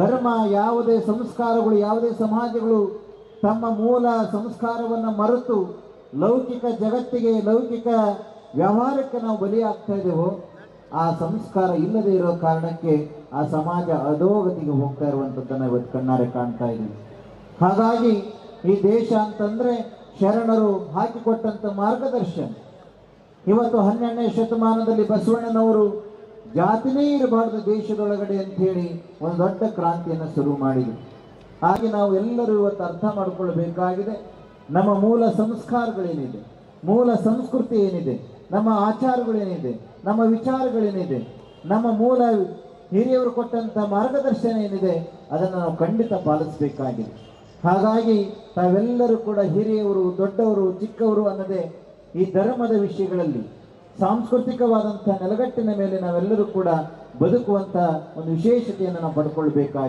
ಧರ್ಮ ಯಾವುದೇ ಸಂಸ್ಕಾರಗಳು, ಯಾವುದೇ ಸಮಾಜಗಳು ತಮ್ಮ ಮೂಲ ಸಂಸ್ಕಾರವನ್ನು ಮರೆತು ಲೌಕಿಕ ಜಗತ್ತಿಗೆ, ಲೌಕಿಕ ವ್ಯವಹಾರಕ್ಕೆ ನಾವು ಬಲಿಯಾಗ್ತಾ ಇದ್ದೇವೋ, ಆ ಸಂಸ್ಕಾರ ಇಲ್ಲದೆ ಇರೋ ಕಾರಣಕ್ಕೆ ಆ ಸಮಾಜ ಅಧೋಗತಿಗೆ ಹೋಗ್ತಾ ಇರುವಂಥದ್ದನ್ನು ಇವತ್ತು ಕಣ್ಣಾರೆ ಕಾಣ್ತಾ ಇದ್ದೀವಿ. ಹಾಗಾಗಿ ಈ ದೇಶ ಅಂತಂದ್ರೆ ಶರಣರು ಹಾಕಿಕೊಟ್ಟಂತ ಮಾರ್ಗದರ್ಶನ. ಇವತ್ತು 12ನೇ ಶತಮಾನದಲ್ಲಿ ಬಸವಣ್ಣನವರು ಜಾತಿನೇ ಇರಬಾರ್ದು ದೇಶದೊಳಗಡೆ ಅಂತ ಹೇಳಿ ಒಂದು ದೊಡ್ಡ ಕ್ರಾಂತಿಯನ್ನು ಶುರು ಮಾಡಿದರು. ಹಾಗೆ ನಾವು ಎಲ್ಲರೂ ಇವತ್ತು ಅರ್ಥ ಮಾಡಿಕೊಳ್ಳಬೇಕಾಗಿದೆ, ನಮ್ಮ ಮೂಲ ಸಂಸ್ಕಾರಗಳೇನಿದೆ, ಮೂಲ ಸಂಸ್ಕೃತಿ ಏನಿದೆ, ನಮ್ಮ ಆಚಾರಗಳೇನಿದೆ, ನಮ್ಮ ವಿಚಾರಗಳೇನಿದೆ, ನಮ್ಮ ಮೂಲ ಹಿರಿಯವರು ಕೊಟ್ಟಂತ ಮಾರ್ಗದರ್ಶನ ಏನಿದೆ, ಅದನ್ನು ನಾವು ಖಂಡಿತ ಪಾಲಿಸಬೇಕಾಗಿದೆ. ಹಾಗಾಗಿ ತಾವೆಲ್ಲರೂ ಕೂಡ ಹಿರಿಯವರು, ದೊಡ್ಡವರು, ಚಿಕ್ಕವರು ಅನ್ನದೇ ಈ ಧರ್ಮದ ವಿಷಯಗಳಲ್ಲಿ ಸಾಂಸ್ಕೃತಿಕವಾದಂತಹ ನೆಲಗಟ್ಟಿನ ಮೇಲೆ ನಾವೆಲ್ಲರೂ ಕೂಡ ಬದುಕುವಂತ ಒಂದು ವಿಶೇಷತೆಯನ್ನು ನಾವು ಪಡ್ಕೊಳ್ಬೇಕಾಗಿದೆ.